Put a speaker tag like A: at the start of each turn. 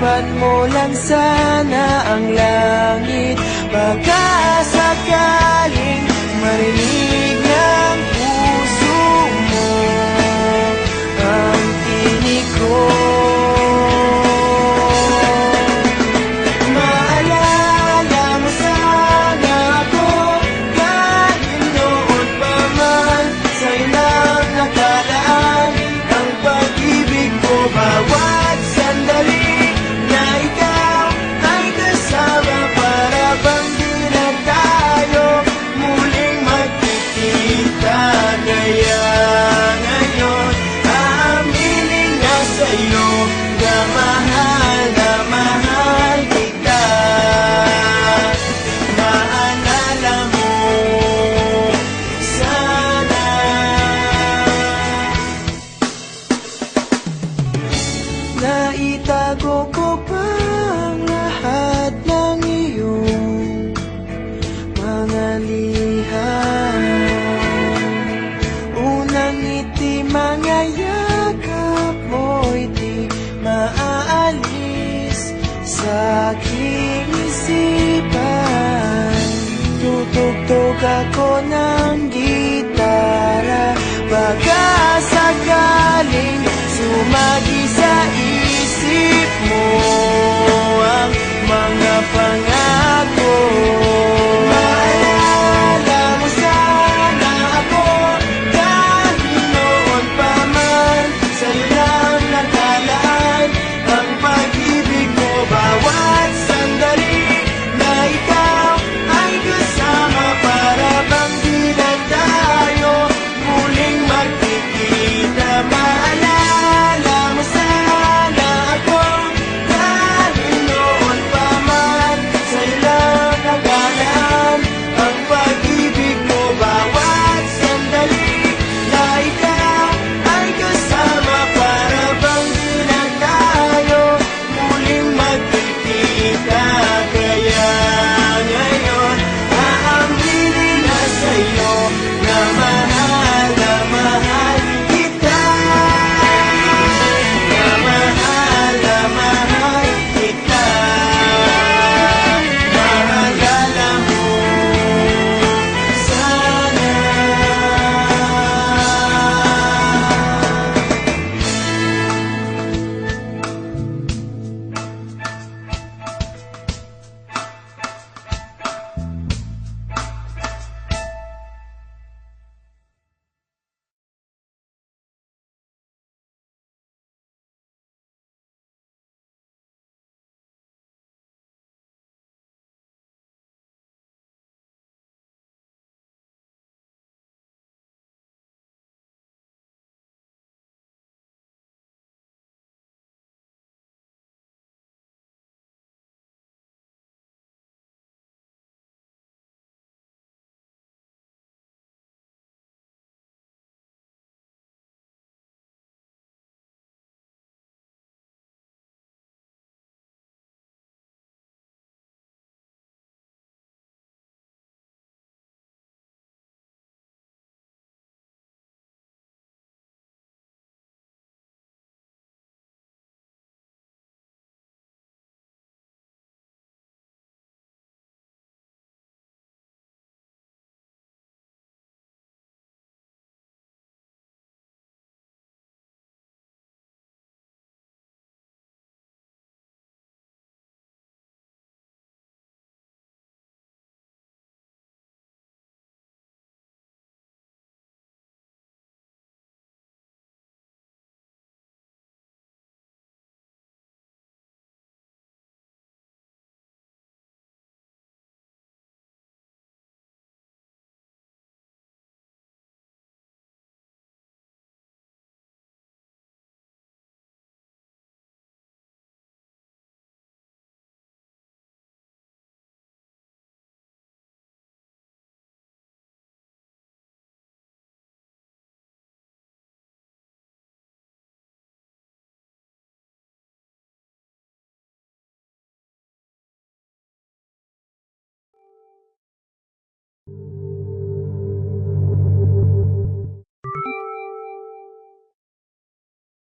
A: Tapan mo lang sana ang langit, baka sakaling marinig ng puso mo ang tinig ko. Maalala mo sana ako kahit noon pa man, sa'yo lang nakalaan ang pag-ibig ko. Bawat sandali na ikaw ay kasama, para bang di na tayo muling magkikita. Kaya ngayon aaminin na sa'yo na mahal kita. Maalala mo sana. Naitago ko pa ang lahat ng iyong mga liham. Unang ngiti, mga yakap mo'y di maaalis sa aking isipan. Tutugtog ako ng gitara, baka sakaling sumagi sa isip mo ang mga